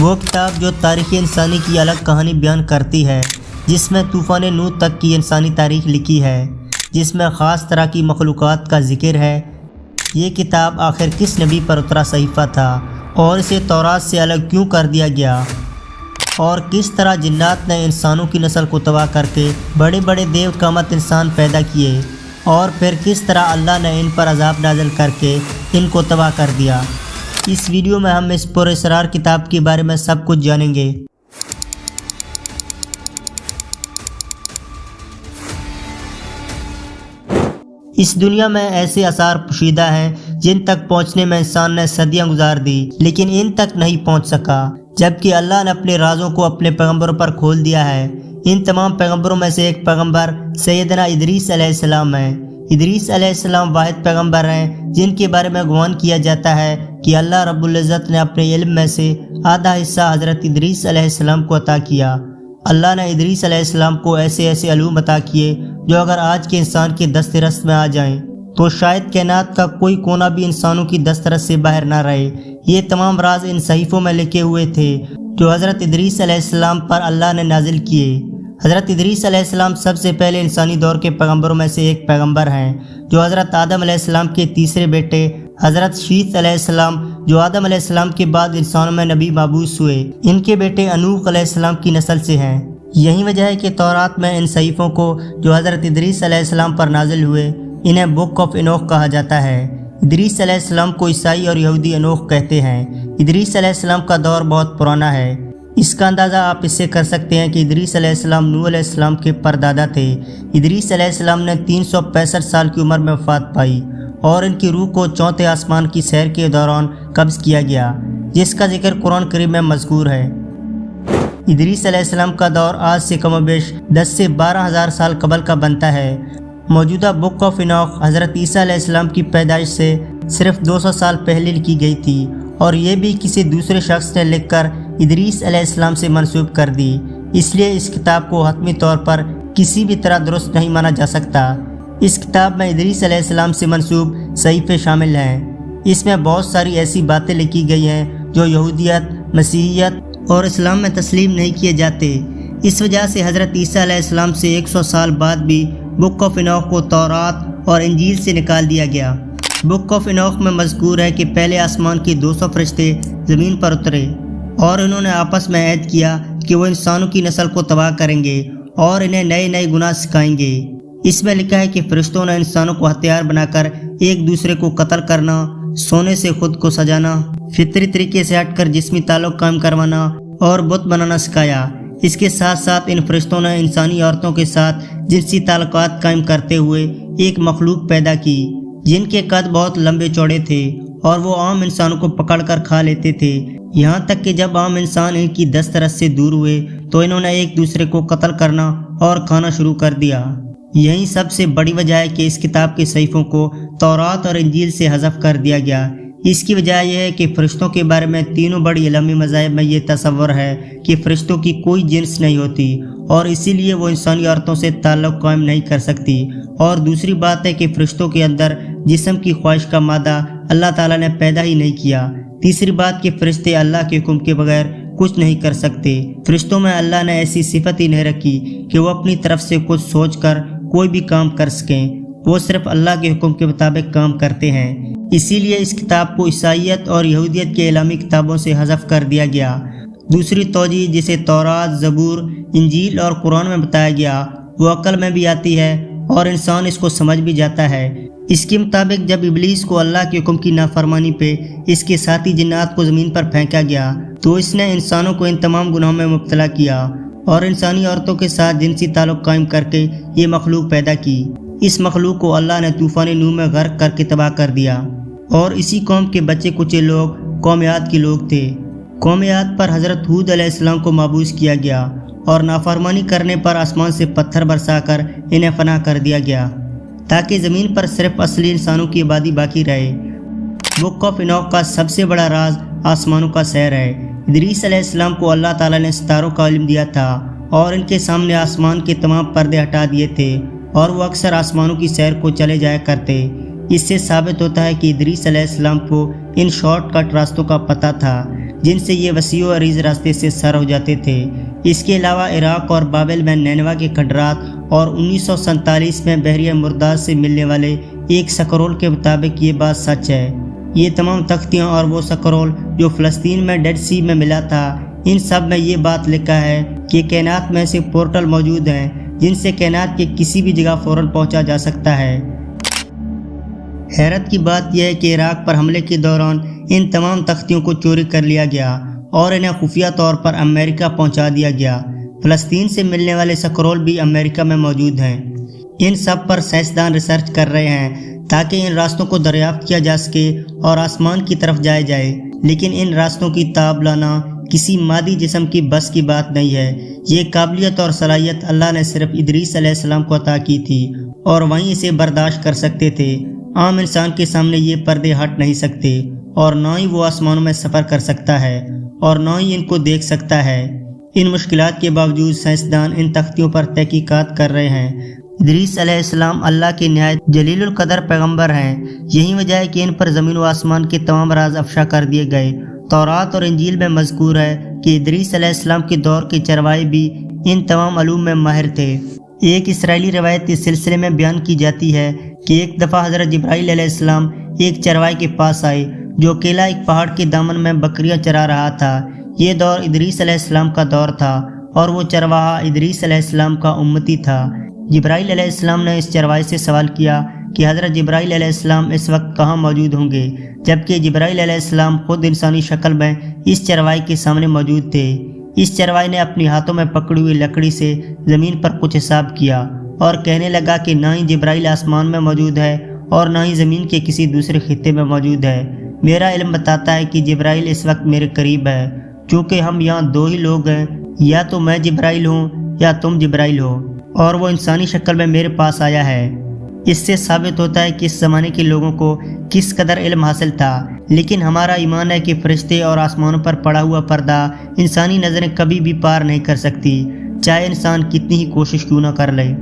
وہ کتاب جو تاریخ انسانی کی الگ کہانی بیان کرتی ہے، جس میں طوفان نوح تک کی انسانی تاریخ لکھی ہے، جس میں خاص طرح کی مخلوقات کا ذکر ہے۔ یہ کتاب آخر کس نبی پر اترا صحیفہ تھا اور اسے تورات سے الگ کیوں کر دیا گیا، اور کس طرح جنات نے انسانوں کی نسل کو تباہ کر کے بڑے بڑے دیو قامت انسان پیدا کیے، اور پھر کس طرح اللہ نے ان پر عذاب نازل کر کے ان کو تباہ کر دیا۔ اس ویڈیو میں ہم اس پراسرار کتاب کے بارے میں سب کچھ جانیں گے۔ اس دنیا میں ایسے آثار پوشیدہ ہیں جن تک پہنچنے میں انسان نے صدیاں گزار دی، لیکن ان تک نہیں پہنچ سکا، جبکہ اللہ نے اپنے رازوں کو اپنے پیغمبروں پر کھول دیا ہے۔ ان تمام پیغمبروں میں سے ایک پیغمبر سیدنا ادریس علیہ السلام ہیں۔ ادریس علیہ السلام واحد پیغمبر ہیں جن کے بارے میں گمان کیا جاتا ہے کہ اللہ رب العزت نے اپنے علم میں سے آدھا حصہ حضرت ادریس علیہ السلام کو عطا کیا۔ اللہ نے ادریس علیہ السلام کو ایسے علوم عطا کیے جو اگر آج کے انسان کے دسترس میں آ جائیں تو شاید کائنات کا کوئی کونا بھی انسانوں کی دسترس سے باہر نہ رہے۔ یہ تمام راز ان صحیفوں میں لکھے ہوئے تھے جو حضرت ادریس علیہ السلام پر اللہ نے نازل کیے۔ حضرت ادریس علیہ السلام سب سے پہلے انسانی دور کے پیغمبروں میں سے ایک پیغمبر ہیں، جو حضرت آدم علیہ السلام کے تیسرے بیٹے حضرت شیث علیہ السلام، جو آدم علیہ السلام کے بعد انسانوں میں نبی مبعوث ہوئے، ان کے بیٹے انوح علیہ السلام کی نسل سے ہیں۔ یہی وجہ ہے کہ تورات میں ان صحیفوں کو جو حضرت ادریس علیہ السلام پر نازل ہوئے، انہیں بک آف انوح کہا جاتا ہے۔ ادریس علیہ السلام کو عیسائی اور یہودی انوح کہتے ہیں۔ ادریس علیہ السلام کا دور بہت پرانا ہے۔ اس کا اندازہ آپ اس سے کر سکتے ہیں کہ ادریس علیہ السلام نوح علیہ السلام کے پردادا تھے۔ ادریس علیہ السلام نے 365 سال کی عمر میں وفات پائی اور ان کی روح کو چوتھے آسمان کی سیر کے دوران قبض کیا گیا، جس کا ذکر قرآن کریم میں مذکور ہے۔ ادریس علیہ السلام کا دور آج سے کم و بیش 10 سے 12 ہزار سال قبل کا بنتا ہے۔ موجودہ بک آف انوح حضرت عیسیٰ علیہ السلام کی پیدائش سے صرف 200 سال پہلے لکھی گئی تھی، اور یہ بھی کسی دوسرے شخص نے لکھ کر ادریس علیہ السلام سے منسوب کر دی۔ اس لیے اس کتاب کو حتمی طور پر کسی بھی طرح درست نہیں مانا جا سکتا۔ اس کتاب میں ادریس علیہ السلام سے منسوب صحیفے شامل ہیں۔ اس میں بہت ساری ایسی باتیں لکھی گئی ہیں جو یہودیت، مسیحیت اور اسلام میں تسلیم نہیں کیے جاتے۔ اس وجہ سے حضرت عیسیٰ علیہ السلام سے 100 سال بعد بھی بک آف انوح کو تورات اور انجیل سے نکال دیا گیا۔ بک آف انوح میں مذکور ہے کہ پہلے آسمان کے 200 فرشتے زمین پر اترے اور انہوں نے آپس میں عہد کیا کہ وہ انسانوں کی نسل کو تباہ کریں گے اور انہیں نئے نئے گناہ سکھائیں گے۔ اس میں لکھا ہے کہ فرشتوں نے انسانوں کو ہتھیار بنا کر ایک دوسرے کو قتل کرنا، سونے سے خود کو سجانا، فطری طریقے سے ہٹ کر جسمی تعلق قائم کروانا اور بت بنانا سکھایا۔ اس کے ساتھ ساتھ ان فرشتوں نے انسانی عورتوں کے ساتھ جنسی تعلقات قائم کرتے ہوئے ایک مخلوق پیدا کی جن کے قد بہت لمبے چوڑے تھے اور وہ عام انسانوں کو پکڑ کر کھا لیتے تھے، یہاں تک کہ جب عام انسان ان کی دسترس سے دور ہوئے تو انہوں نے ایک دوسرے کو قتل کرنا اور کھانا شروع کر دیا۔ یہی سب سے بڑی وجہ ہے کہ اس کتاب کے صحیفوں کو تورات اور انجیل سے حذف کر دیا گیا۔ اس کی وجہ یہ ہے کہ فرشتوں کے بارے میں تینوں بڑی علمی مذاہب میں یہ تصور ہے کہ فرشتوں کی کوئی جنس نہیں ہوتی اور اسی لیے وہ انسانی عورتوں سے تعلق قائم نہیں کر سکتی، اور دوسری بات ہے کہ فرشتوں کے اندر جسم کی خواہش کا مادہ اللہ تعالیٰ نے پیدا ہی نہیں کیا۔ تیسری بات کہ فرشتے اللہ کے حکم کے بغیر کچھ نہیں کر سکتے۔ فرشتوں میں اللہ نے ایسی صفت ہی نہیں رکھی کہ وہ اپنی طرف سے کچھ سوچ کر کوئی بھی کام کر سکیں، وہ صرف اللہ کے حکم کے مطابق کام کرتے ہیں۔ اسی لیے اس کتاب کو عیسائیت اور یہودیت کے علمی کتابوں سے حذف کر دیا گیا۔ دوسری توجہ جسے تورات، زبور، انجیل اور قرآن میں بتایا گیا، وہ عقل میں بھی آتی ہے اور انسان اس کو سمجھ بھی جاتا ہے۔ اس کے مطابق جب ابلیس کو اللہ کے حکم کی نافرمانی پہ اس کے ساتھی جنات کو زمین پر پھینکا گیا تو اس نے انسانوں کو ان تمام گناہوں میں مبتلا کیا اور انسانی عورتوں کے ساتھ جنسی تعلق قائم کر کے یہ مخلوق پیدا کی۔ اس مخلوق کو اللہ نے طوفان نوح میں غرق کر کے تباہ کر دیا، اور اسی قوم کے بچے کچے لوگ قوم عاد کے لوگ تھے۔ قوم عاد پر حضرت ہود علیہ السلام کو مبعوث کیا گیا اور نافرمانی کرنے پر آسمان سے پتھر برسا کر انہیں فنا کر دیا گیا تاکہ زمین پر صرف اصلی انسانوں کی آبادی باقی رہے۔ بک آف انوح کا سب سے بڑا راز آسمانوں کا سیر ہے۔ ادریس علیہ السلام کو اللہ تعالیٰ نے ستاروں کا علم دیا تھا اور ان کے سامنے آسمان کے تمام پردے ہٹا دیے تھے اور وہ اکثر آسمانوں کی سیر کو چلے جایا کرتے۔ اس سے ثابت ہوتا ہے کہ ادریس علیہ السلام کو ان شارٹ کٹ راستوں کا پتہ تھا۔ جن سے یہ وسیع و عریض راستے سے سر ہو جاتے تھے۔ اس کے علاوہ عراق اور بابل میں نینوا کے کھنڈرات اور 1947 میں بحیرہ مرداد سے ملنے والے ایک سکرول کے مطابق یہ بات سچ ہے۔ یہ تمام تختیاں اور وہ سکرول جو فلسطین میں ڈیڈ سی میں ملا تھا، ان سب میں یہ بات لکھا ہے کہ کائنات میں سے پورٹل موجود ہیں جن سے کائنات کے کسی بھی جگہ فوراً پہنچا جا سکتا ہے۔ حیرت کی بات یہ ہے کہ عراق پر حملے کے دوران ان تمام تختیوں کو چوری کر لیا گیا اور انہیں خفیہ طور پر امریکہ پہنچا دیا گیا۔ فلسطین سے ملنے والے سکرول بھی امریکہ میں موجود ہیں۔ ان سب پر سائنسدان ریسرچ کر رہے ہیں تاکہ ان راستوں کو دریافت کیا جا سکے اور آسمان کی طرف جایا جائے، لیکن ان راستوں کی تاب لانا کسی مادی جسم کی بس کی بات نہیں ہے۔ یہ قابلیت اور صلاحیت اللہ نے صرف ادریس علیہ السلام کو عطا کی تھی اور وہیں اسے برداشت کر سکتے تھے۔ عام انسان کے سامنے یہ پردے ہٹ نہیں سکتے اور نہ ہی وہ آسمانوں میں سفر کر سکتا ہے اور نہ ہی ان کو دیکھ سکتا ہے۔ ان مشکلات کے باوجود سائنسدان ان تختیوں پر تحقیقات کر رہے ہیں۔ ادریس علیہ السلام اللہ کے نہایت جلیل القدر پیغمبر ہیں۔ یہی وجہ ہے کہ ان پر زمین و آسمان کے تمام راز افشا کر دیے گئے۔ تورات اور انجیل میں مذکور ہے کہ ادریس علیہ السلام کے دور کے چرواہے بھی ان تمام علوم میں ماہر تھے۔ ایک اسرائیلی روایت اس سلسلے میں بیان کی جاتی ہے کہ ایک دفعہ حضرت جبرائیل علیہ السلام ایک چرواہے کے پاس آئے جو اکیلا ایک پہاڑ کے دامن میں بکریاں چرا رہا تھا۔ یہ دور ادریس علیہ السلام کا دور تھا اور وہ چرواہا ادریس علیہ السلام کا امتی تھا۔ جبرائیل علیہ السلام نے اس چرواہے سے سوال کیا کہ حضرت جبرائیل علیہ السلام اس وقت کہاں موجود ہوں گے، جبکہ جبرائیل علیہ السلام خود انسانی شکل میں اس چرواہے کے سامنے موجود تھے۔ اس چرواہے نے اپنے ہاتھوں میں پکڑی ہوئی لکڑی سے زمین پر کچھ حساب کیا اور کہنے لگا کہ نہ ہی جبرائیل آسمان میں موجود ہے اور نہ ہی زمین کے کسی دوسرے خطے میں موجود ہے۔ میرا علم بتاتا ہے کہ جبرائیل اس وقت میرے قریب ہے، چونکہ ہم یہاں دو ہی لوگ ہیں، یا تو میں جبرائیل ہوں یا تم جبرائیل ہو، اور وہ انسانی شکل میں میرے پاس آیا ہے۔ اس سے ثابت ہوتا ہے کہ اس زمانے کے لوگوں کو کس قدر علم حاصل تھا، لیکن ہمارا ایمان ہے کہ فرشتے اور آسمانوں پر پڑا ہوا پردہ انسانی نظریں کبھی بھی پار نہیں کر سکتی، چاہے انسان کتنی ہی کوشش کیوں نہ کر لے۔